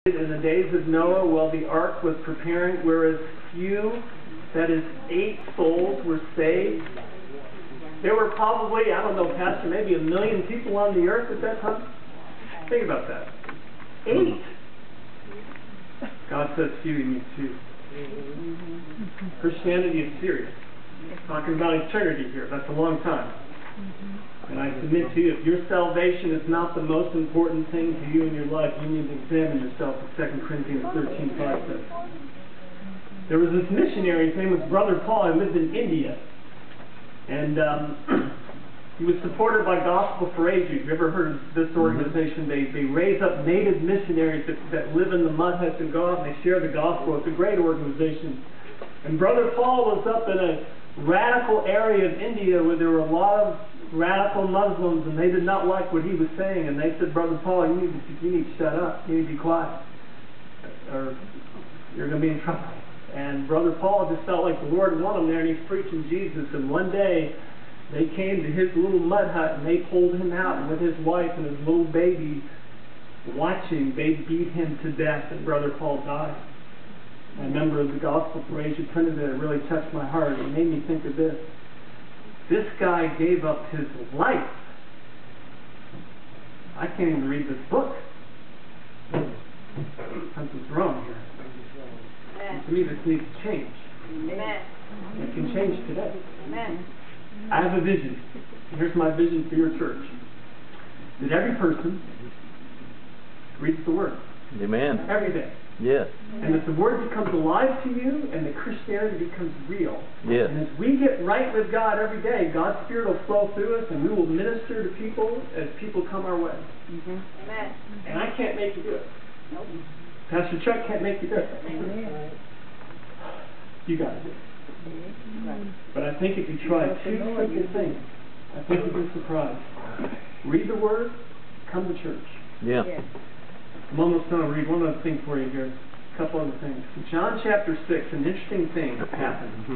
In the days of Noah, while the ark was preparing, whereas few, that is 8 souls, were saved. There were probably, I don't know, Pastor, maybe 1 million people on the earth at that time. Think about that. 8. God says few, he means few. Christianity is serious. Talking about eternity here. That's a long time. And I submit to you, if your salvation is not the most important thing to you in your life, you need to examine yourself, as 2 Corinthians 13:5 says. There was this missionary, his name was Brother Paul, he lived in India. And he was supported by Gospel for Ages. You ever heard of this organization? They raise up native missionaries that live in the mud huts and go out and they share the gospel. It's a great organization. And Brother Paul was up in a radical area of India where there were a lot of radical Muslims, and they did not like what he was saying, and they said, Brother Paul, you need to shut up, you need to be quiet, or you're going to be in trouble. And Brother Paul just felt like the Lord wanted him there, and he's preaching Jesus. And one day they came to his little mud hut and they pulled him out, and with his wife and his little baby watching, they beat him to death, and Brother Paul died. I remember the Gospel for Ages printed it. It really touched my heart. It made me think of this. This guy gave up his life. I can't even read this book. Something's wrong here. And to me, this needs to change. Amen. It can change today. Amen. I have a vision. Here's my vision for your church. That every person reads the Word. Amen. Every day. Yes. And that the Word becomes alive to you, and that Christianity becomes real. Yes. And as we get right with God every day, God's Spirit will flow through us, and we will minister to people as people come our way. Amen. And I can't make you do it. Nope. Pastor Chuck can't make you do it. Amen. You got to do it. But I think if you try 2 simple things, I think you'll be surprised. Read the Word, come to church. Yeah. I'm almost done. I'll read one other thing for you here. A couple other things. In John chapter 6, an interesting thing happened.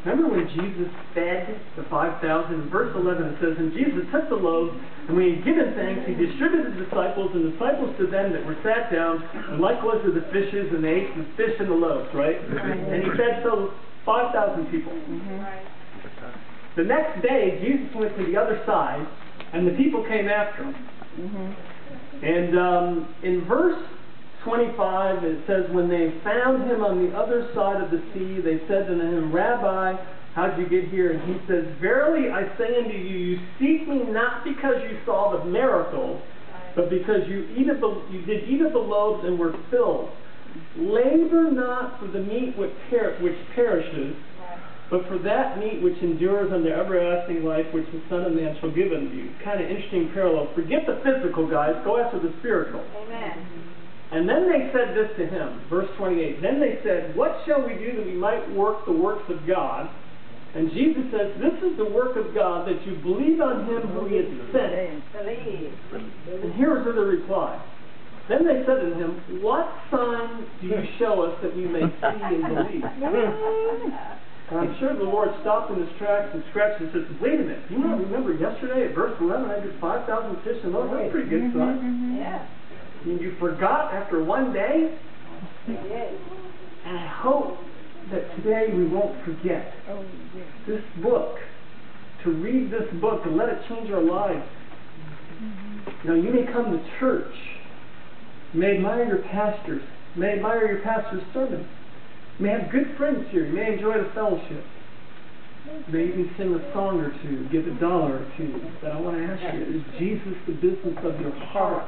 Remember when Jesus fed the 5,000? In verse 11 it says, and Jesus took the loaves, and when he had given thanks, he distributed the disciples, and the disciples to them that were sat down, and likewise to the fishes, and they ate the fish and the loaves, right? And he fed so 5,000 people. The next day, Jesus went to the other side, and the people came after him. And in verse 25 it says, when they found him on the other side of the sea, they said to him, Rabbi, how'd you get here? And he says, verily I say unto you, you seek me not because you saw the miracle, but because you did eat of the loaves and were filled. Labor not for the meat which perishes, but for that meat which endures unto everlasting life, which the Son of Man shall give unto you. Kind of interesting parallel. Forget the physical, guys. Go after the spiritual. Amen. And then they said this to him, verse 28. Then they said, what shall we do that we might work the works of God? And Jesus says, this is the work of God, that you believe on him who he has sent. Believe. And here's the reply. Then they said to him, what sign do you show us that we may see and believe? And I'm sure the Lord stopped in his tracks and scratched and said, wait a minute, you not remember yesterday at verse 11 I did 5,000 fish and loaves? That's a pretty good sign. Yeah. And you forgot after one day? Yes. And I hope that today we won't forget this book, to read this book and let it change our lives. Now you may come to church, you may admire your pastors, you may admire your pastor's sermons. You may have good friends here. You may enjoy the fellowship. You may even sing a song or two, give $1 or $2. But I want to ask you, is Jesus the business of your heart?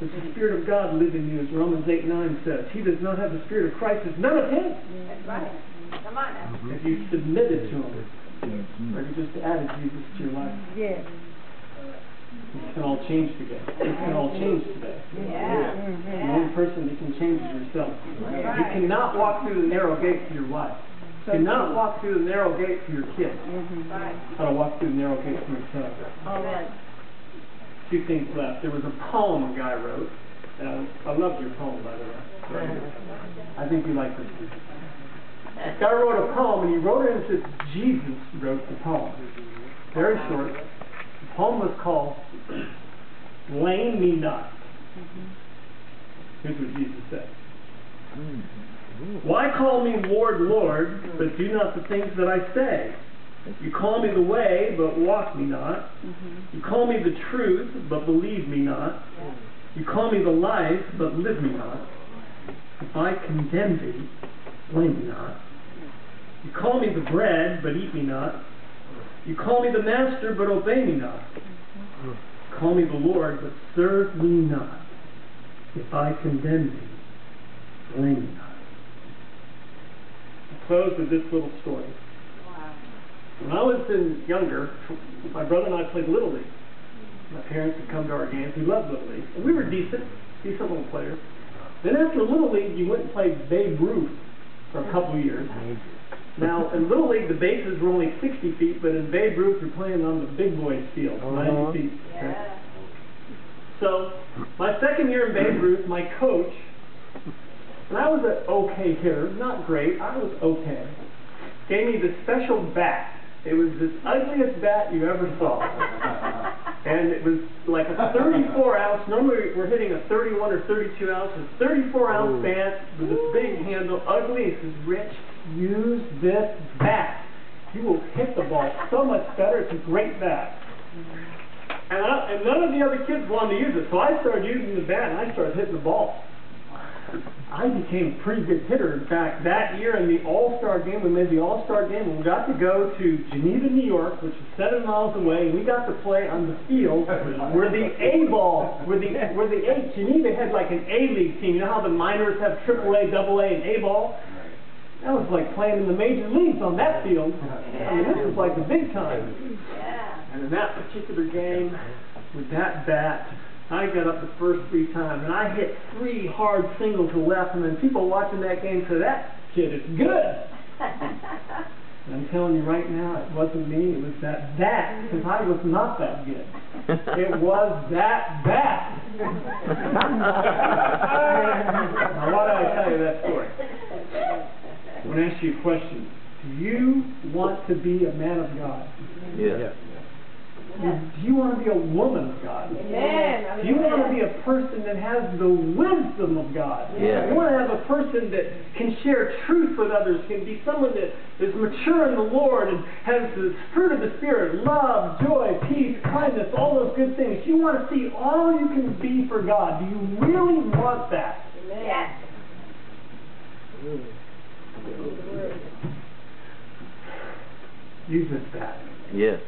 Does the Spirit of God live in you, as Romans 8:9 says? He does not have the Spirit of Christ. It's none of his. That's right. Come on now. If you submitted to him, or you just added Jesus to your life. Yes. It can all change today. It can all change today. Yeah. The only person that can change is yourself. You cannot walk through the narrow gate for your wife. You cannot walk through the narrow gate for your kids. Right. How to walk through the narrow gate for yourself. All right. 2 things left. There was a poem a guy wrote. I love your poem, by the way. I think you like this one. This guy wrote a poem, and he wrote it and said Jesus wrote the poem. Very short. The poem was called Blame Me Not. Here's what Jesus said. Why call me Lord, Lord, but do not the things that I say? You call me the way, but walk me not. You call me the truth, but believe me not. You call me the life, but live me not. If I condemn thee, blame me not. You call me the bread, but eat me not. You call me the master, but obey me not. You call me the Lord, but serve me not. If I condemn thee, blame me not. I close with this little story. When I was younger, my brother and I played Little League. My parents would come to our games. We loved Little League. And we were decent little players. Then after Little League, you went and played Babe Ruth for a couple of years. Now, in Little League, the bases were only 60 feet, but in Babe Ruth, you're playing on the big boys field, 90 feet. Okay? So, my second year in Babe Ruth, my coach, and I was an okay hitter, not great, I was okay, gave me this special bat. It was the ugliest bat you ever saw. And it was like a 34-ounce, normally we're hitting a 31 or 32 ounce, a 34-ounce bat with this big handle, ugly. It says, Rich, use this bat. You will hit the ball so much better. It's a great bat. And none of the other kids wanted to use it, so I started using the bat and I started hitting the ball. I became a pretty good hitter. In fact, that year in the All-Star game, we made the All-Star game, and we got to go to Geneva, New York, which is 7 miles away, and we got to play on the field where the A-ball, Geneva had like an A-League team. You know how the minors have AAA, AA, and A-ball? That was like playing in the major leagues on that field. I mean, this was like the big time. And in that particular game, with that bat, I got up the first 3 times, and I hit 3 hard singles to left, and then people watching that game said, that kid is good. And I'm telling you right now, it wasn't me, it was that bat, because I was not that good. It was that bat. Now, why did I tell you that story? I want to ask you a question. Do you want to be a man of God? Yes. Do you want to be a woman of God? Amen. Do you want to be a person that has the wisdom of God? Yeah. You want to have a person that can share truth with others, can be someone that is mature in the Lord and has the fruit of the Spirit, love, joy, peace, kindness, all those good things. You want to see all you can be for God. Do you really want that? Yes. Use this bat. Yes.